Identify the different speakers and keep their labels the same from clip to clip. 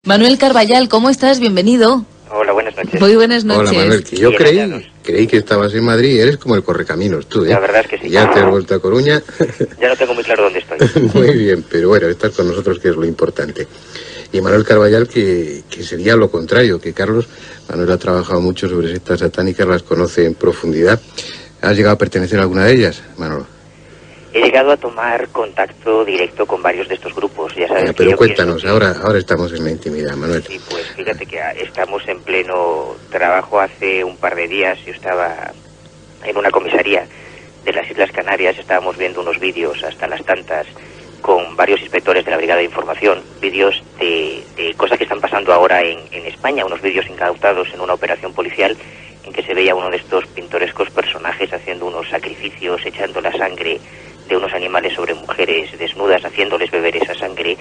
Speaker 1: Manuel Carballal, ¿cómo estás? Bienvenido.
Speaker 2: Hola, buenas noches.
Speaker 1: Muy buenas noches.
Speaker 3: Hola, Manuel, que yo creí que estabas en Madrid. Eres como el correcaminos, tú, ¿eh?
Speaker 2: La verdad es que sí.
Speaker 3: Ya te has vuelto a Coruña.
Speaker 2: Ya no tengo muy claro dónde estoy.
Speaker 3: Muy bien, pero bueno, estás con nosotros, que es lo importante. Y Manuel Carballal, que sería lo contrario que Carlos. Manuel ha trabajado mucho sobre sectas satánicas, las conoce en profundidad. ¿Has llegado a pertenecer a alguna de ellas, Manuel?
Speaker 2: He llegado a tomar contacto directo con varios de estos grupos, ya sabes.
Speaker 3: Pero cuéntanos, ahora estamos en la intimidad, Manuel.
Speaker 2: Sí, pues fíjate que estamos en pleno trabajo. Hace un par de días yo estaba en una comisaría de las Islas Canarias, estábamos viendo unos vídeos hasta las tantas con varios inspectores de la Brigada de Información, vídeos de cosas que están pasando ahora en España, unos vídeos incautados en una operación policial en que se veía uno de estos pintorescos personajes haciendo unos sacrificios, echando la sangre de unos animales sobre mujeres desnudas, haciéndoles beber esa sangre,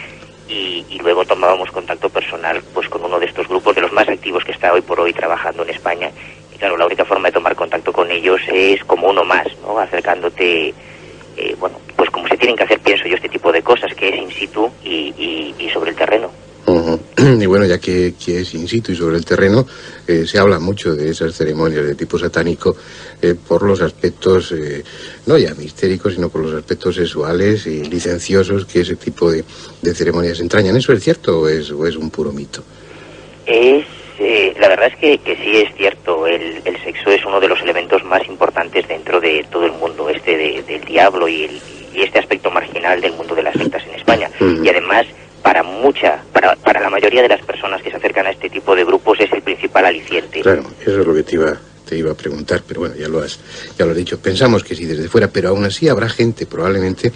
Speaker 2: y luego tomábamos contacto personal pues con uno de estos grupos, de los más activos que está hoy por hoy trabajando en España. Y claro, la única forma de tomar contacto con ellos es como uno más, ¿no? Acercándote, bueno, pues como se tienen que hacer, pienso yo, este tipo de cosas, que es in situ y sobre el terreno.
Speaker 3: Y bueno, ya que es in situ y sobre el terreno, se habla mucho de esas ceremonias de tipo satánico por los aspectos, no ya mistéricos, sino por los aspectos sexuales y licenciosos que ese tipo de ceremonias entrañan. ¿Eso es cierto o es un puro mito?
Speaker 2: La verdad es que sí es cierto. El sexo es uno de los elementos más importantes dentro de todo el mundo del diablo y este aspecto marginal del mundo de las sectas en España. Y además, para la mayoría de las personas que se acercan a este tipo de grupos es el principal aliciente.
Speaker 3: Claro, eso es lo que te iba a preguntar, pero bueno, ya lo has dicho. Pensamos que sí desde fuera, pero aún así habrá gente probablemente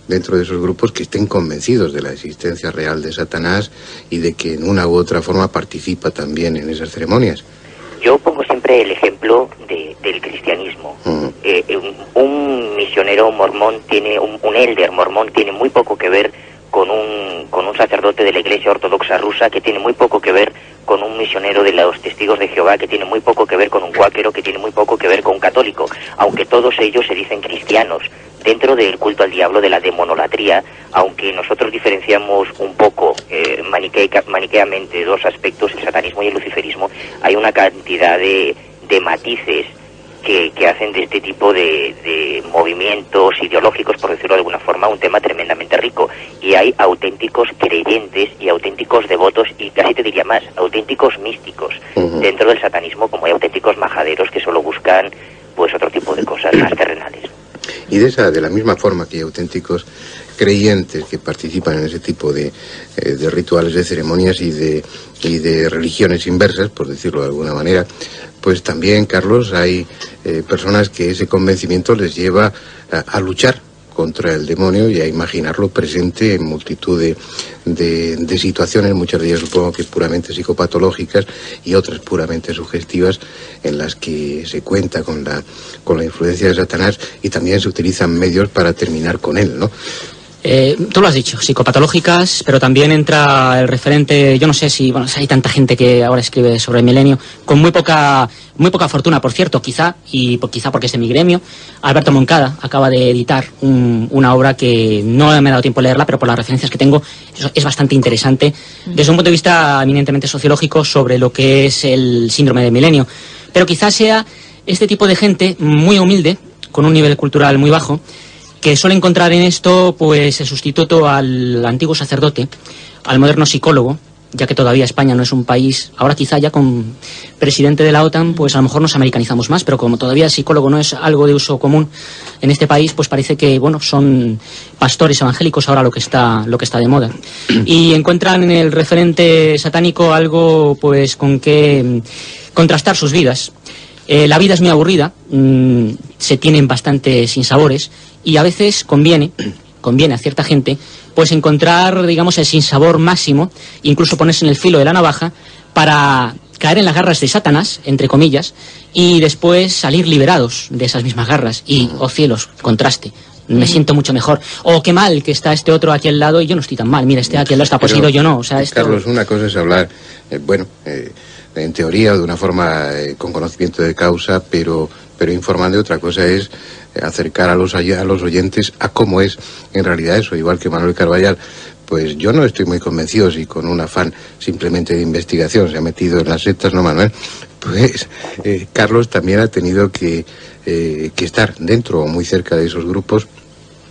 Speaker 3: dentro de esos grupos que estén convencidos de la existencia real de Satanás y de que en una u otra forma participa también en esas ceremonias.
Speaker 2: Yo pongo siempre el ejemplo del cristianismo. Un misionero mormón un elder mormón tiene muy poco que ver con un sacerdote de la Iglesia Ortodoxa rusa, que tiene muy poco que ver con un misionero de los Testigos de Jehová, que tiene muy poco que ver con un cuáquero, que tiene muy poco que ver con un católico, aunque todos ellos se dicen cristianos. Dentro del culto al diablo, de la demonolatría, aunque nosotros diferenciamos un poco maniqueamente dos aspectos, el satanismo y el luciferismo, hay una cantidad de matices que hacen de este tipo de movimientos ideológicos, por decirlo de alguna forma, un tema tremendamente rico. Y hay auténticos creyentes y auténticos devotos, y casi te diría más, auténticos místicos dentro del satanismo, como hay auténticos majaderos que solo buscan pues otro tipo de cosas más terrenales.
Speaker 3: Y de la misma forma que hay auténticos creyentes que participan en ese tipo de rituales, de ceremonias y de religiones inversas, por decirlo de alguna manera, pues también, Carlos, hay personas que ese convencimiento les lleva a luchar contra el demonio y a imaginarlo presente en multitud de situaciones, muchas de ellas supongo que puramente psicopatológicas y otras puramente sugestivas, en las que se cuenta con la influencia de Satanás y también se utilizan medios para terminar con él, ¿no?
Speaker 4: Tú lo has dicho, psicopatológicas, pero también entra el referente, yo no sé si hay tanta gente que ahora escribe sobre el milenio, con muy poca fortuna, por cierto, quizá porque es de mi gremio. Alberto Moncada acaba de editar una obra que no me ha dado tiempo de leerla, pero por las referencias que tengo es bastante interesante, desde un punto de vista eminentemente sociológico, sobre lo que es el síndrome del milenio. Pero quizás sea este tipo de gente muy humilde, con un nivel cultural muy bajo, que suele encontrar en esto pues el sustituto al antiguo sacerdote, al moderno psicólogo, ya que todavía España no es un país, ahora quizá ya con presidente de la OTAN, pues a lo mejor nos americanizamos más, pero como todavía el psicólogo no es algo de uso común en este país, pues parece que, bueno, son pastores evangélicos ahora lo que está de moda. Y encuentran en el referente satánico algo pues con que contrastar sus vidas. La vida es muy aburrida, se tienen bastantes sinsabores y a veces conviene a cierta gente pues encontrar, digamos, el sinsabor máximo, incluso ponerse en el filo de la navaja para caer en las garras de Satanás, entre comillas, y después salir liberados de esas mismas garras. Y, oh cielos, contraste. Me siento mucho mejor. Oh, qué mal que está este otro aquí al lado y yo no estoy tan mal. Mira, este aquí al lado está poseído, yo no. O sea, esto...
Speaker 3: Carlos, una cosa es hablar, en teoría, de una forma con conocimiento de causa, pero informando, y otra cosa es acercar a los oyentes a cómo es en realidad eso, igual que Manuel Carballal pues yo no estoy muy convencido si con un afán simplemente de investigación se ha metido en las sectas, ¿no, Manuel? Pues Carlos también ha tenido que estar dentro o muy cerca de esos grupos.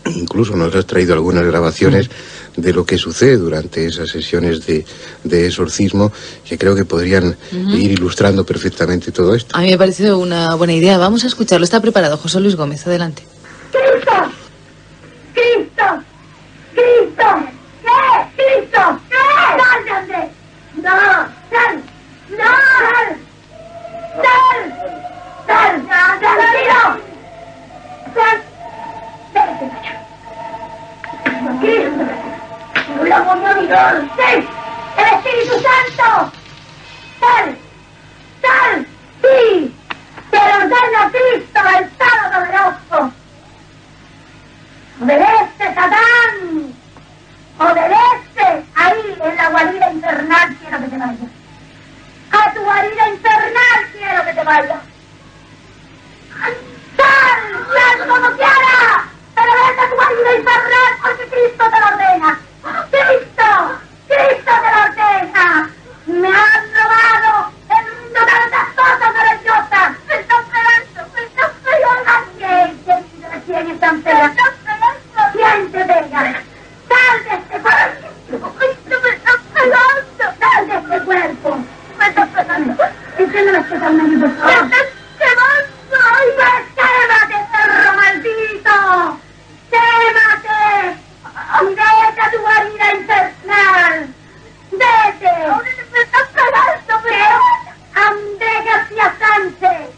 Speaker 3: Incluso nos has traído algunas grabaciones de lo que sucede durante esas sesiones de exorcismo, que creo que podrían ir ilustrando perfectamente todo esto.
Speaker 1: A mí me ha parecido una buena idea. Vamos a escucharlo. Está preparado José Luis Gómez. Adelante.
Speaker 5: ¡Cristo! ¡Cristo! ¡Cristo! ¿Qué? ¡Cristo! ¿Qué? ¡Sal de Andrés! ¡No! ¡Sal! ¡No! ¡Sal! ¡Sal! ¡Sal! ¡Tranquilo! ¡Sal! ¡Cristo! ¡Lo movió! ¡Sí! ¡El Espíritu Santo! ¡Sal! ¡Sal! ¡Sí! ¡Te lo ordena Cristo, el Todopoderoso! ¡Obedece, Satán! ¡Obedece! Ahí, en la guarida infernal, quiero que te vayas. ¡A tu guarida infernal quiero que te vayas! ¡Sal! ¡Sal como quieras! ¡Pero vete a tu guarida infernal porque Cristo te lo ordena! ¡Cristo! ¡Cristo te lo ordena! ¡Me han robado el mundo tantas cosas maravillosas! ¡Me están pegando! ¡Me están pegando! ¿Quién están pegando? ¿Quién te pega? ¡Sal de este cuerpo! ¡Me están pegando! ¡Sal de este cuerpo! ¡Me están pegando! ¿Y qué no me estás hablando? ¡Me están quemando! ¡Ay, quémate, perro maldito! ¡Quémate! ¡Vete a tu guarida infernal! ¡Vete! ¡Me estás pegando! ¿Qué? ¡Andrés García Sánchez!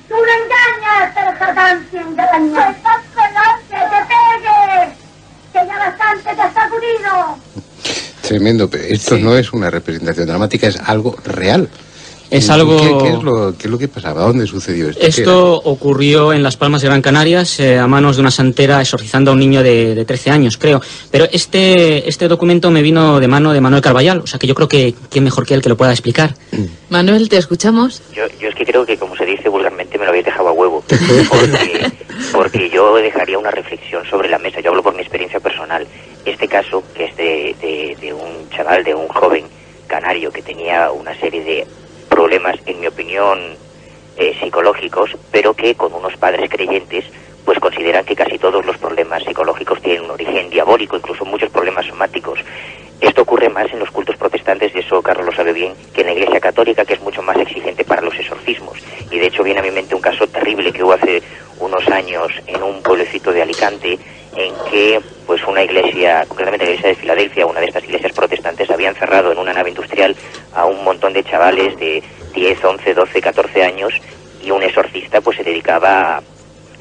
Speaker 5: ¡Tú no engañas, pero Satán te engaña! ¡Me estás pegando! ¡Que te pegue! ¡Que ya bastante te has sacudido!
Speaker 3: Tremendo, pero esto no es una representación dramática, es algo real.
Speaker 4: Es algo...
Speaker 3: ¿Qué es lo que pasaba? ¿Dónde sucedió esto?
Speaker 4: Esto ocurrió en Las Palmas de Gran Canarias, a manos de una santera exorcizando a un niño de 13 años, creo. Pero este documento me vino de mano de Manuel Carballal, o sea que yo creo que quién mejor que él que lo pueda explicar.
Speaker 1: Manuel, ¿te escuchamos?
Speaker 2: Yo es que creo que, como se dice vulgarmente, me lo habéis dejado a huevo. Porque yo dejaría una reflexión sobre la mesa. Yo hablo por mi experiencia personal. Este caso, que es de un chaval, de un joven canario que tenía una serie de problemas, en mi opinión, psicológicos, pero que con unos padres creyentes pues consideran que casi todos los problemas psicológicos tienen un origen diabólico, incluso muchos problemas somáticos. Esto ocurre más en los cultos protestantes, y eso Carlos lo sabe bien, que en la Iglesia Católica, que es mucho más exigente para los exorcismos. Y de hecho viene a mi mente un caso terrible que hubo hace unos años en un pueblecito de Alicante, en que pues una iglesia, concretamente la iglesia de Filadelfia, una de estas iglesias protestantes, había encerrado en una nave industrial a un montón de chavales de 10, 11, 12, 14 años, y un exorcista pues se dedicaba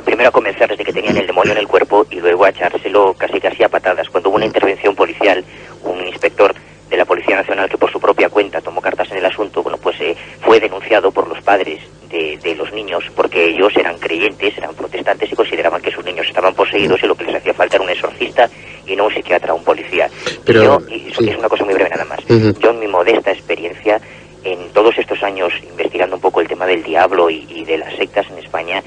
Speaker 2: primero a convencerles de que tenían el demonio en el cuerpo y luego a echárselo casi a patadas. Cuando hubo una intervención policial, un inspector de la Policía Nacional que por su propia cuenta tomó cartas en el asunto, bueno, pues fue denunciado por los padres de los niños, porque ellos eran creyentes, eran protestantes y consideraban que sus niños estaban poseídos y lo que les hacía falta era un exorcista y no un psiquiatra o un policía.
Speaker 3: Pero
Speaker 2: sí. Es una cosa muy breve nada más. Yo en mi modesta experiencia, en todos estos años investigando un poco el tema del diablo y de las sectas en España,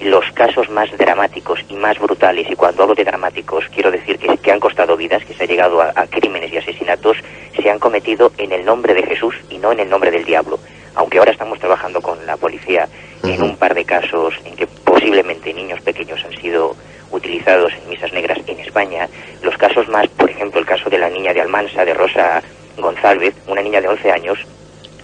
Speaker 2: los casos más dramáticos y más brutales, y cuando hablo de dramáticos quiero decir que han costado vidas, que se ha llegado a crímenes y asesinatos, se han cometido en el nombre de Jesús y no en el nombre del diablo. Aunque ahora estamos trabajando con la policía en un par de casos en que posiblemente niños pequeños han sido utilizados en misas negras en España, los casos más, por ejemplo, el caso de la niña de Almansa, de Rosa González, una niña de 11 años,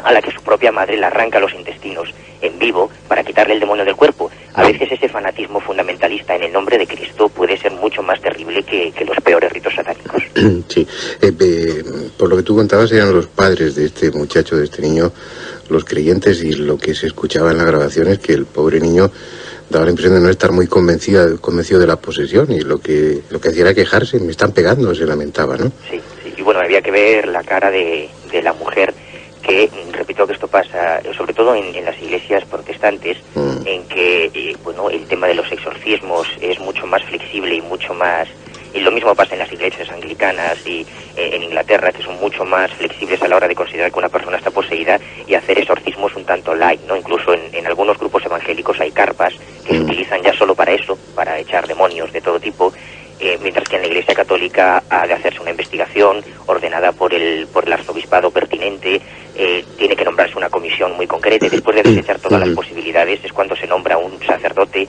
Speaker 2: a la que su propia madre le arranca los intestinos en vivo para quitarle el demonio del cuerpo. A veces ese fanatismo fundamentalista en el nombre de Cristo puede ser mucho más terrible que los peores ritos satánicos.
Speaker 3: Sí, por lo que tú contabas eran los padres de este muchacho, de este niño, los creyentes, y lo que se escuchaba en la grabación es que el pobre niño daba la impresión de no estar muy convencido de la posesión, y lo que hacía era quejarse, me están pegando, se lamentaba, ¿no?
Speaker 2: Sí, y bueno, había que ver la cara de la mujer, que repito que esto pasa sobre todo en las iglesias protestantes, en que bueno, el tema de los exorcismos es mucho más flexible y mucho más, y lo mismo pasa en las iglesias anglicanas y en Inglaterra, que son mucho más flexibles a la hora de considerar que una persona está poseída y hacer exorcismos un tanto light, ¿no? Incluso en algunos grupos evangélicos hay carpas que se utilizan ya solo para eso, para echar demonios de todo tipo. Mientras que en la Iglesia Católica ha de hacerse una investigación, evidentemente tiene que nombrarse una comisión muy concreta, y después de desechar todas las posibilidades es cuando se nombra un sacerdote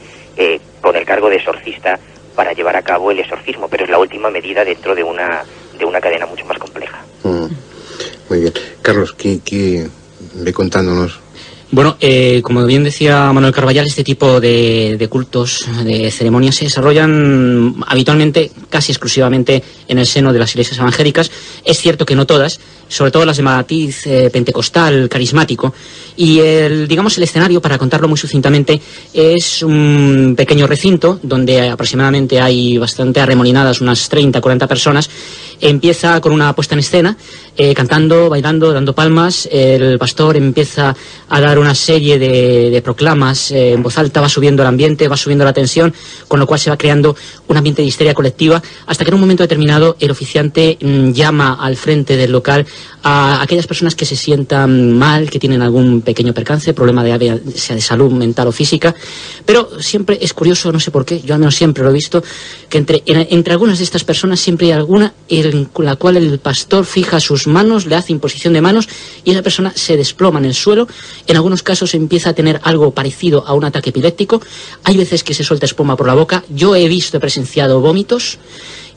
Speaker 2: con el cargo de exorcista para llevar a cabo el exorcismo, pero es la última medida dentro de una cadena mucho más compleja.
Speaker 3: Muy bien. Carlos, ¿qué ve contándonos?
Speaker 4: Bueno, como bien decía Manuel Carballal, este tipo de cultos, de ceremonias, se desarrollan habitualmente, casi exclusivamente, en el seno de las iglesias evangélicas. Es cierto que no todas, sobre todo las de matiz pentecostal, carismático, y el escenario, para contarlo muy sucintamente, es un pequeño recinto donde aproximadamente hay bastante arremolinadas, unas 30, 40 personas. Empieza con una puesta en escena, cantando, bailando, dando palmas. El pastor empieza a dar una serie de proclamas en voz alta, va subiendo el ambiente, va subiendo la tensión, con lo cual se va creando un ambiente de histeria colectiva, hasta que en un momento determinado el oficiante llama al frente del local a aquellas personas que se sientan mal, que tienen algún pequeño percance, problema sea de salud mental o física. Pero siempre es curioso, no sé por qué, yo al menos siempre lo he visto, que entre algunas de estas personas siempre hay alguna en la cual el pastor fija sus manos, le hace imposición de manos y esa persona se desploma en el suelo. En algunos casos empieza a tener algo parecido a un ataque epiléptico. Hay veces que se suelta espuma por la boca. Yo he presenciado vómitos.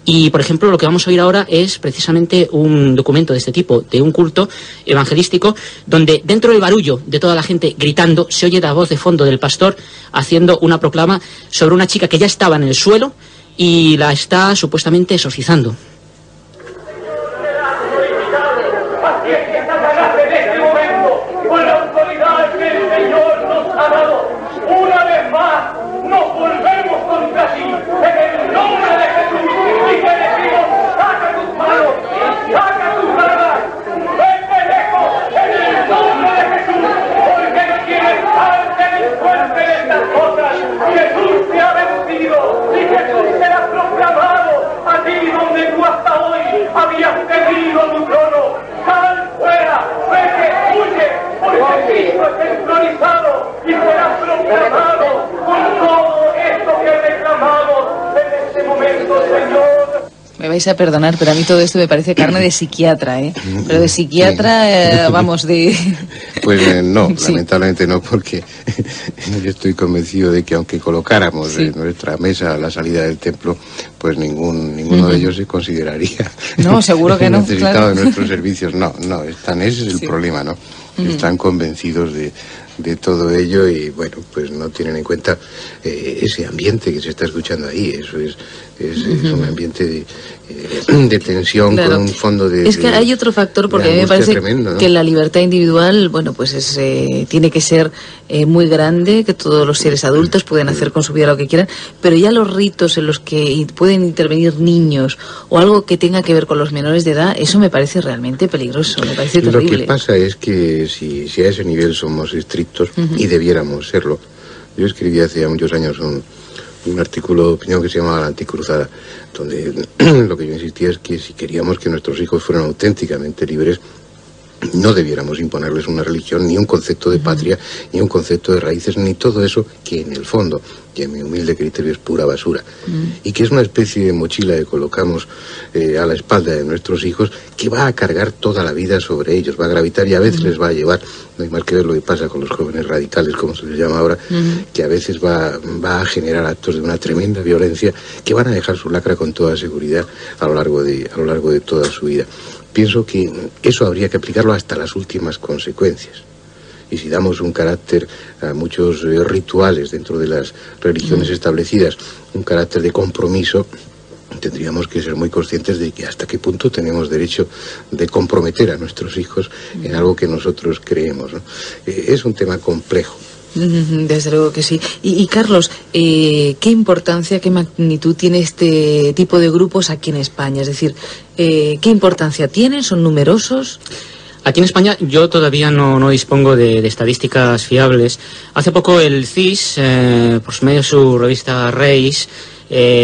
Speaker 4: Y, por ejemplo, lo que vamos a oír ahora es precisamente un documento de este tipo, de un culto evangelístico, donde dentro del barullo de toda la gente gritando, se oye la voz de fondo del pastor haciendo una proclama sobre una chica que ya estaba en el suelo y la está supuestamente exorcizando.
Speaker 1: Me vais a perdonar, pero a mí todo esto me parece carne de psiquiatra, ¿eh? Pero de psiquiatra, vamos, de...
Speaker 3: Pues no,
Speaker 1: Sí.
Speaker 3: lamentablemente no, porque yo estoy convencido de que aunque colocáramos en nuestra mesa a la salida del templo, pues ninguno de ellos se consideraría
Speaker 1: No, seguro que no,
Speaker 3: necesitado
Speaker 1: claro.
Speaker 3: de nuestros servicios. No, ese es el problema, ¿no? Están convencidos de todo ello y, bueno, pues no tienen en cuenta ese ambiente que se está escuchando ahí. Eso es un ambiente de tensión,
Speaker 1: Claro.
Speaker 3: con un fondo de...
Speaker 1: Es que hay otro factor, porque a mí me parece
Speaker 3: tremendo, ¿no?
Speaker 1: que la libertad individual, bueno, pues tiene que ser muy grande, que todos los seres adultos pueden hacer con su vida lo que quieran, pero ya los ritos en los que pueden intervenir niños o algo que tenga que ver con los menores de edad, eso me parece realmente peligroso, me parece
Speaker 3: Lo
Speaker 1: terrible.
Speaker 3: que pasa es que si a ese nivel somos estrictos, y debiéramos serlo. Yo escribí hace ya muchos años un artículo de opinión que se llamaba La Anticruzada, donde lo que yo insistía es que si queríamos que nuestros hijos fueran auténticamente libres, no debiéramos imponerles una religión, ni un concepto de patria, ni un concepto de raíces, ni todo eso que en el fondo, y en mi humilde criterio, es pura basura. Y que es una especie de mochila que colocamos a la espalda de nuestros hijos, que va a cargar toda la vida sobre ellos, va a gravitar y a veces les va a llevar, no hay más que ver lo que pasa con los jóvenes radicales, como se les llama ahora, que a veces va a generar actos de una tremenda violencia que van a dejar su lacra con toda seguridad a lo largo de toda su vida. Pienso que eso habría que aplicarlo hasta las últimas consecuencias. Y si damos un carácter a muchos rituales dentro de las religiones establecidas, un carácter de compromiso, tendríamos que ser muy conscientes de que hasta qué punto tenemos derecho de comprometer a nuestros hijos en algo que nosotros creemos, ¿no? Es un tema complejo.
Speaker 1: Desde luego que sí. Y Carlos, ¿qué importancia, qué magnitud tiene este tipo de grupos aquí en España? Es decir, ¿qué importancia tienen? ¿Son numerosos?
Speaker 4: Aquí en España yo todavía no dispongo de estadísticas fiables. Hace poco el CIS, por medio de su revista Reis,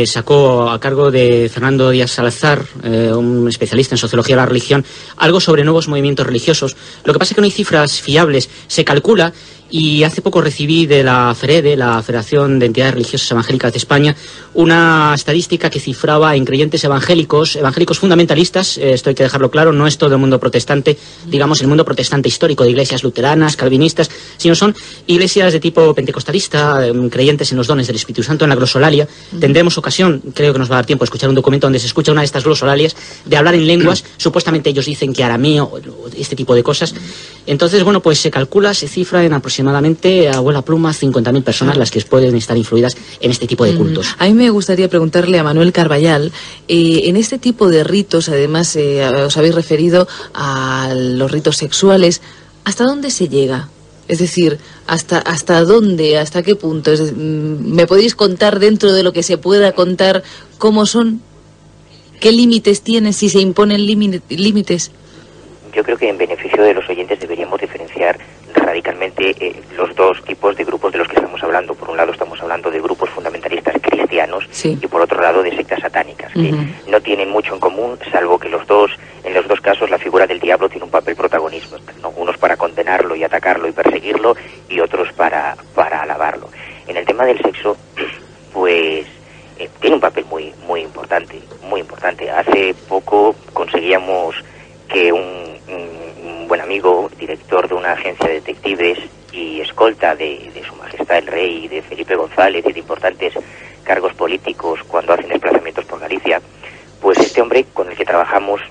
Speaker 4: sacó a cargo de Fernando Díaz Salazar, un especialista en sociología de la religión, algo sobre nuevos movimientos religiosos. Lo que pasa es que no hay cifras fiables. Se calcula y hace poco recibí de la FEREDE, la Federación de Entidades Religiosas Evangélicas de España, una estadística que cifraba en creyentes evangélicos fundamentalistas, esto hay que dejarlo claro, no es todo el mundo protestante, digamos el mundo protestante histórico de iglesias luteranas, calvinistas, sino son iglesias de tipo pentecostalista, creyentes en los dones del Espíritu Santo, en la glosolalia. Tendremos ocasión, creo que nos va a dar tiempo, de escuchar un documento donde se escucha una de estas glosolalias, de hablar en lenguas, supuestamente ellos dicen que arameo, este tipo de cosas. Entonces, bueno, pues se calcula, se cifra en aproximadamente, a vuela pluma, 50.000 personas las que pueden estar influidas en este tipo de cultos.
Speaker 1: A mí me gustaría preguntarle a Manuel Carballal, en este tipo de ritos, además os habéis referido a los ritos sexuales, ¿hasta dónde se llega? Es decir, ¿hasta dónde, hasta qué punto? ¿Me podéis contar dentro de lo que se pueda contar cómo son? ¿Qué límites tienen? Si se imponen límites.
Speaker 2: Yo creo que en beneficio de los oyentes deberíamos diferenciar radicalmente los dos tipos de grupos de los que estamos hablando. Por un lado estamos hablando de grupos fundamentalistas cristianos, sí, y por otro lado de sectas satánicas, que no tienen mucho en común, salvo que en los dos casos la figura del diablo tiene un papel protagonismo, ¿no? Unos para condenarlo y atacarlo y perseguirlo, y otros para alabarlo. En el tema del sexo, pues tiene un papel muy importante, muy importante. Hace poco conseguíamos que un buen amigo, director de una agencia de detectives y escolta de Su Majestad el Rey y de Felipe González y de importantes cargos políticos cuando hacen desplazamientos por Galicia, pues este hombre con el que trabajamos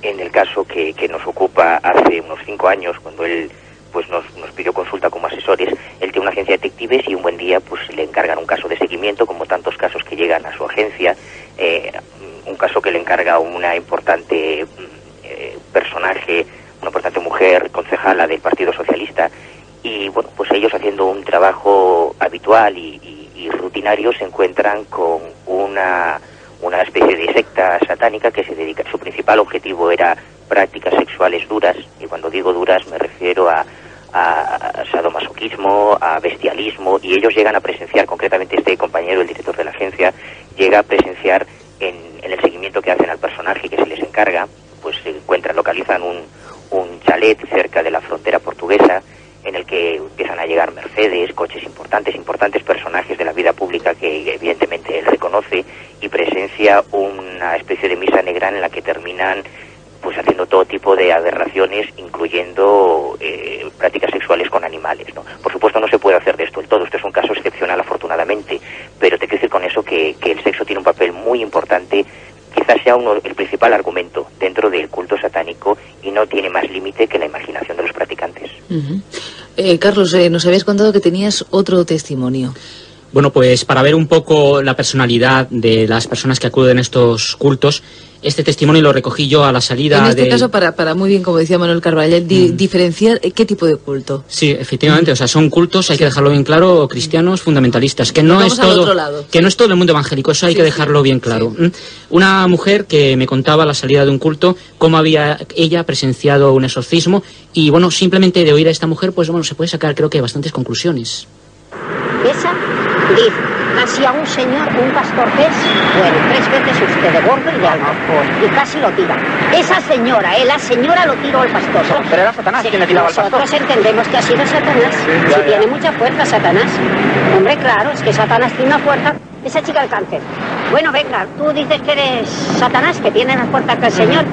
Speaker 2: en el caso que nos ocupa hace unos 5 años, cuando él pues nos pidió consulta como asesores, él tiene una agencia de detectives y un buen día pues le encargan un caso de seguimiento, como tantos casos que llegan a su agencia, un caso que le encarga una importante personaje, una importante mujer concejala del Partido Socialista, y bueno, pues ellos haciendo un trabajo habitual y rutinario se encuentran con una especie de secta satánica que se dedica, su principal objetivo era prácticas sexuales duras, y cuando digo duras me refiero a sadomasoquismo, a bestialismo, y ellos llegan a presenciar, concretamente este compañero, el director de la agencia, llega a presenciar en el seguimiento que hacen al personaje que se les encarga, pues se localizan un chalet cerca de la frontera portuguesa, en el que empiezan a llegar Mercedes, coches importantes personajes de la vida pública que evidentemente él reconoce, y presencia una especie de misa negra en la que terminan pues haciendo todo tipo de aberraciones, incluyendo prácticas sexuales con animales, ¿no? Por supuesto no se puede hacer de esto el todo, esto es un caso excepcional afortunadamente, pero te quiero decir con eso que el sexo tiene un papel muy importante, quizás sea el principal argumento dentro del culto satánico, y no tiene más límite que la imaginación de los practicantes.
Speaker 1: Carlos, nos habías contado que tenías otro testimonio.
Speaker 4: Bueno, pues para ver un poco la personalidad de las personas que acuden a estos cultos, este testimonio lo recogí yo a la salida.
Speaker 1: En este caso, para muy bien, como decía Manuel Carballal, diferenciar qué tipo de culto.
Speaker 4: Sí, efectivamente, o sea, son cultos, hay que dejarlo bien claro, cristianos fundamentalistas, que no es todo, que no es todo el mundo evangélico, eso hay que dejarlo bien claro. Sí. Una mujer que me contaba a la salida de un culto cómo había ella presenciado un exorcismo, y bueno, simplemente de oír a esta mujer, pues bueno, se puede sacar creo que bastantes conclusiones.
Speaker 6: Esa dice casi a un señor, un pastor que es, bueno, 3 veces usted de gordo y de algo, y casi lo tira. Esa señora, la señora lo tiró al pastor.
Speaker 7: Pero era Satanás quien le tiraba al pastor.
Speaker 6: Nosotros entendemos que ha sido Satanás. Sí, tiene mucha fuerza Satanás. Hombre, claro, es que Satanás tiene una fuerza. Esa chica del cáncer. Bueno, venga, tú dices que eres Satanás, que tiene más fuerza que el Señor.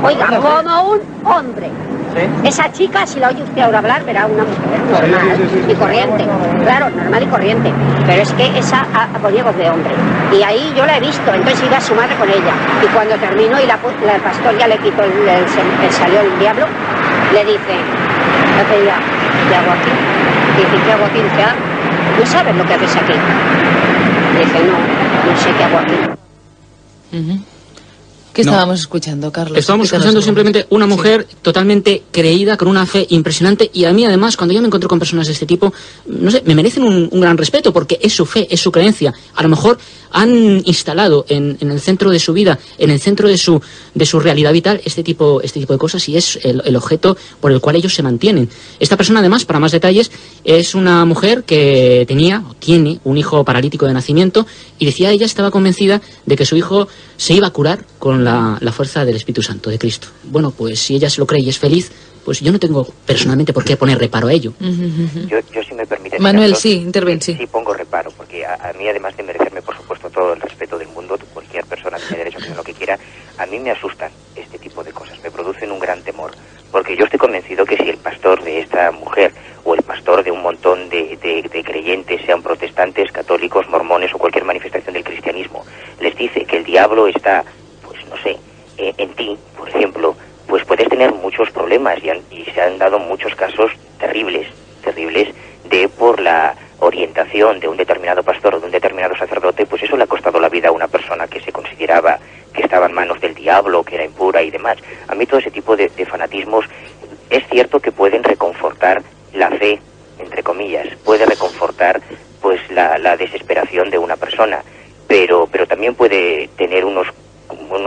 Speaker 6: Oiga, como un hombre. ¿Sí? Esa chica, si la oye usted ahora hablar, verá una mujer normal y corriente. Claro, normal y corriente. Pero es que esa ponía voz de hombre. Y ahí yo la he visto, entonces iba a su madre con ella. Y cuando terminó y la pastor ya le quitó salió el diablo, le dice, ¿qué hago aquí? Dice, ¿qué hago aquí? Dice, ¿no sabes lo que haces aquí? Dice, no sé qué hago aquí.
Speaker 1: ¿Qué estábamos escuchando, Carlos?
Speaker 4: Estábamos escuchando simplemente una mujer totalmente creída, con una fe impresionante, y a mí además, cuando yo me encuentro con personas de este tipo, no sé, me merecen un gran respeto, porque es su fe, es su creencia. A lo mejor han instalado en el centro de su vida, en el centro de su realidad vital, este tipo de cosas, y es el objeto por el cual ellos se mantienen. Esta persona, además, para más detalles, es una mujer que tiene un hijo paralítico de nacimiento, y decía ella, estaba convencida de que su hijo se iba a curar con la fuerza del Espíritu Santo, de Cristo. Bueno, pues si ella se lo cree y es feliz, pues yo no tengo personalmente por qué poner reparo a ello.
Speaker 2: Yo si me permite...
Speaker 1: Manuel, sí, interven, sí.
Speaker 2: Sí pongo reparo, porque a mí, además de merecerme, por supuesto, todo el respeto del mundo, cualquier persona tiene derecho a hacer lo que quiera, a mí me asustan este tipo de cosas, me producen un gran temor, porque yo estoy convencido que si el pastor de esta mujer o el pastor de un montón de creyentes, sean protestantes, católicos, mormones o cualquier manifestación del cristianismo, les dice que el diablo está, pues no sé, en ti, por ejemplo, pues puedes tener muchos problemas y se han dado muchos casos terribles de por la orientación de un determinado pastor o de un determinado sacerdote, pues eso le ha costado la vida a una persona que se consideraba que estaba en manos del diablo, que era impura y demás. A mí todo ese tipo de fanatismos es cierto que pueden reconfortar la fe, entre comillas, puede reconfortar pues la desesperación de una persona, pero también puede tener unos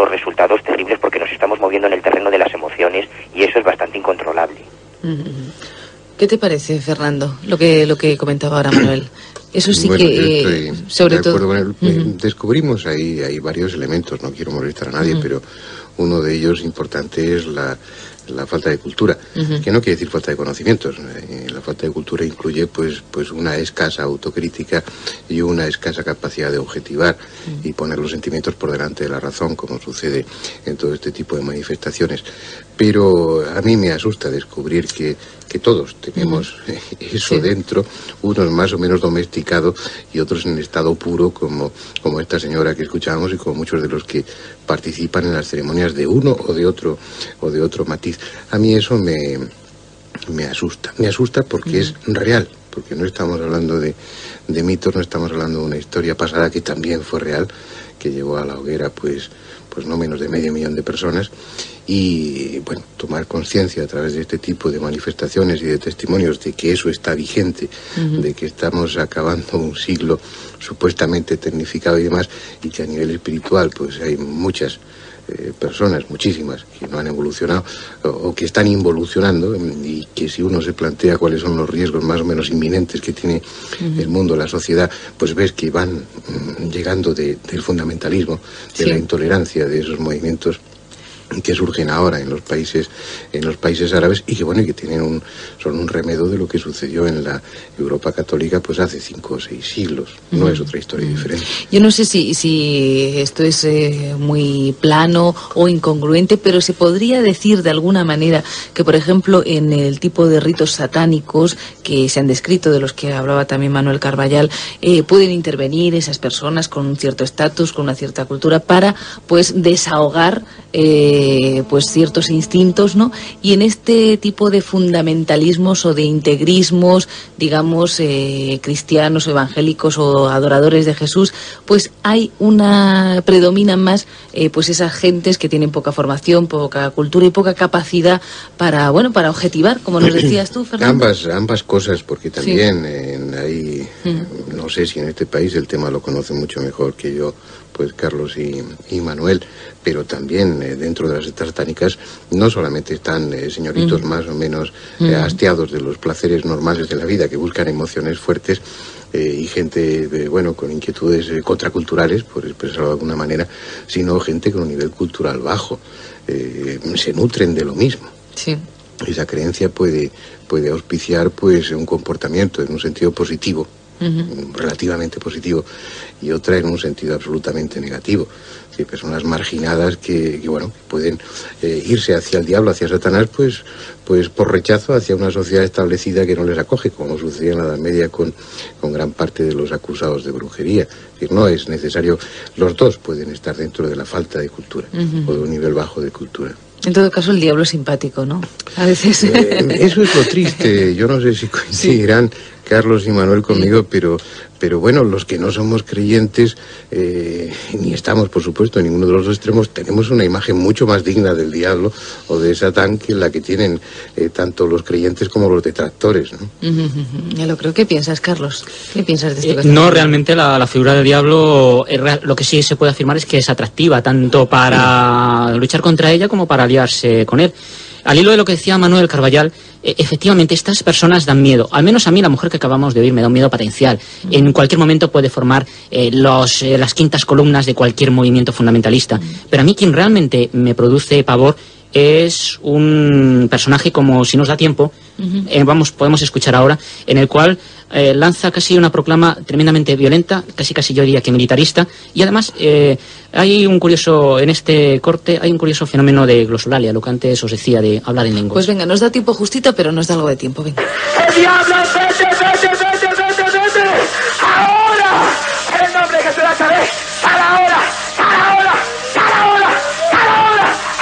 Speaker 2: resultados terribles porque nos estamos moviendo en el terreno de las emociones y eso es bastante incontrolable.
Speaker 1: ¿Qué te parece, Fernando, lo que comentaba ahora Manuel? Eso sí,
Speaker 3: bueno,
Speaker 1: que,
Speaker 3: yo estoy
Speaker 1: sobre
Speaker 3: de acuerdo
Speaker 1: todo...
Speaker 3: con él. Descubrimos ahí varios elementos, no quiero molestar a nadie, pero uno de ellos importante es la falta de cultura, que no quiere decir falta de conocimientos. La falta de cultura incluye pues una escasa autocrítica y una escasa capacidad de objetivar y poner los sentimientos por delante de la razón, como sucede en todo este tipo de manifestaciones. Pero a mí me asusta descubrir que todos tenemos eso dentro, unos más o menos domesticados y otros en estado puro, como esta señora que escuchábamos y como muchos de los que participan en las ceremonias de uno o de otro matiz. A mí eso me asusta porque es real, porque no estamos hablando de mitos, no estamos hablando de una historia pasada que también fue real, que llevó a la hoguera pues no menos de 500.000 de personas. Y bueno, tomar conciencia a través de este tipo de manifestaciones y de testimonios de que eso está vigente, de que estamos acabando un siglo supuestamente tecnificado y demás, y que a nivel espiritual pues hay muchas personas, muchísimas, que no han evolucionado o que están involucionando, y que si uno se plantea cuáles son los riesgos más o menos inminentes que tiene el mundo, la sociedad, pues ves que van llegando del fundamentalismo, de la intolerancia, de esos movimientos que surgen ahora en los países árabes y que bueno, y que son un remedio de lo que sucedió en la Europa católica pues hace 5 o 6 siglos. No es otra historia diferente.
Speaker 1: Yo no sé si esto es muy plano o incongruente, pero se podría decir de alguna manera que, por ejemplo, en el tipo de ritos satánicos que se han descrito, de los que hablaba también Manuel Carballal, pueden intervenir esas personas con un cierto estatus, con una cierta cultura, para pues desahogar pues ciertos instintos, ¿no? Y en este tipo de fundamentalismos o de integrismos, digamos, cristianos o evangélicos o adoradores de Jesús, pues predominan más pues esas gentes que tienen poca formación, poca cultura y poca capacidad para objetivar, como nos decías tú, Fernando.
Speaker 3: Ambas cosas, porque también hay, no sé si en este país el tema lo conocen mucho mejor que yo, pues Carlos y Manuel, pero también dentro de las sectas satánicas no solamente están señoritos más o menos hastiados de los placeres normales de la vida, que buscan emociones fuertes, y gente con inquietudes contraculturales, por expresarlo de alguna manera, sino gente con un nivel cultural bajo. Se nutren de lo mismo.
Speaker 1: Sí.
Speaker 3: Esa creencia puede auspiciar pues un comportamiento en un sentido positivo, relativamente positivo, y otra en un sentido absolutamente negativo. Sí, personas marginadas que pueden irse hacia el diablo, hacia Satanás, pues por rechazo hacia una sociedad establecida que no les acoge, como sucedía en la Edad Media con gran parte de los acusados de brujería. Es decir, no es necesario, los dos pueden estar dentro de la falta de cultura o de un nivel bajo de cultura.
Speaker 1: En todo caso, el diablo es simpático, ¿no? A veces.
Speaker 3: Eso es lo triste. Yo no sé si coincidirán Carlos y Manuel conmigo, pero bueno, los que no somos creyentes, ni estamos, por supuesto, en ninguno de los dos extremos, tenemos una imagen mucho más digna del diablo o de Satán que la que tienen tanto los creyentes como los detractores, ¿no?
Speaker 1: Ya lo creo. ¿Qué piensas, Carlos? ¿Qué piensas de esto?
Speaker 4: No, realmente la figura del diablo, lo que sí se puede afirmar es que es atractiva, tanto para luchar contra ella como para aliarse con él. Al hilo de lo que decía Manuel Carballal, efectivamente estas personas dan miedo. Al menos a mí, la mujer que acabamos de oír, me da un miedo potencial. En cualquier momento puede formar las quintas columnas de cualquier movimiento fundamentalista. Pero a mí quien realmente me produce pavor es un personaje, como si nos da tiempo, podemos escuchar ahora, en el cual lanza casi una proclama tremendamente violenta, casi yo diría que militarista, y además hay un curioso, en este corte, hay un curioso fenómeno de glosolalia, lo que antes os decía de hablar en lenguas.
Speaker 1: Pues venga, nos da tiempo justito, pero nos da algo de tiempo, venga.
Speaker 8: ¡El diablo! ¡Vete! ¡Ahora! ¡En el nombre de Jesús de Nazaret! ¡Sal ahora!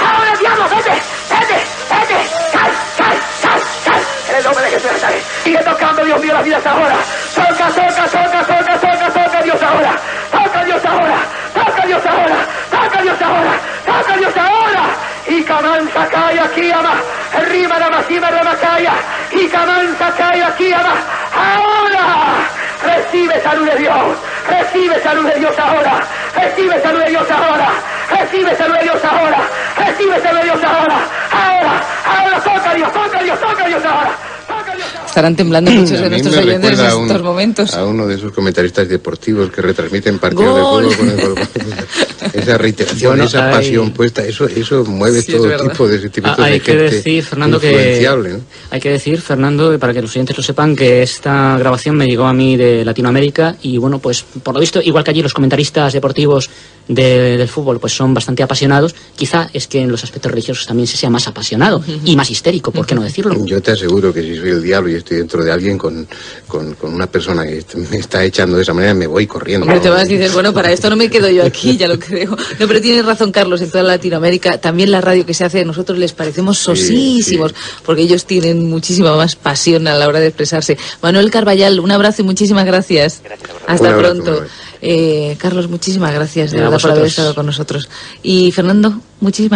Speaker 8: ¡Ahora, diablo! ¡Vete! ¡Sal! En el nombre de Jesús de Nazaret. Sigue tocando, Dios mío, las vidas ahora. Toca, Dios ahora. Toca, Dios ahora. Y camanza cae aquí, ama. Rima la masima ramakaya. Y camanza cae aquí, ama. Ahora. Recibe salud de Dios ahora. Recibe salud de Dios ahora. Ahora, toca Dios ahora.
Speaker 1: Estarán temblando muchos de nuestros oyentes en estos momentos.
Speaker 3: A uno de esos comentaristas deportivos que retransmiten partidos de fútbol con el esa reiteración, esa pasión puesta, eso mueve todo tipo de sentimientos de gente.
Speaker 4: Hay que decir, Fernando, ¿no? Hay que decir, Fernando, para que los oyentes lo sepan, que esta grabación me llegó a mí de Latinoamérica y bueno, pues por lo visto, igual que allí los comentaristas deportivos del fútbol pues son bastante apasionados, quizá es que en los aspectos religiosos también se sea más apasionado y más histérico, ¿por qué no decirlo?
Speaker 3: Yo te aseguro que si soy el diablo y estoy dentro de alguien con una persona que me está echando de esa manera, me voy corriendo.
Speaker 1: Hombre, te vas y dices, bueno, para esto no me quedo yo aquí, ya lo creo. No, pero tienes razón, Carlos, en toda Latinoamérica, también la radio que se hace, nosotros les parecemos sosísimos, porque ellos tienen muchísima más pasión a la hora de expresarse. Manuel Carballal, un abrazo y muchísimas gracias. Hasta pronto. Carlos, muchísimas gracias de verdad por haber estado con nosotros. Y Fernando, muchísimas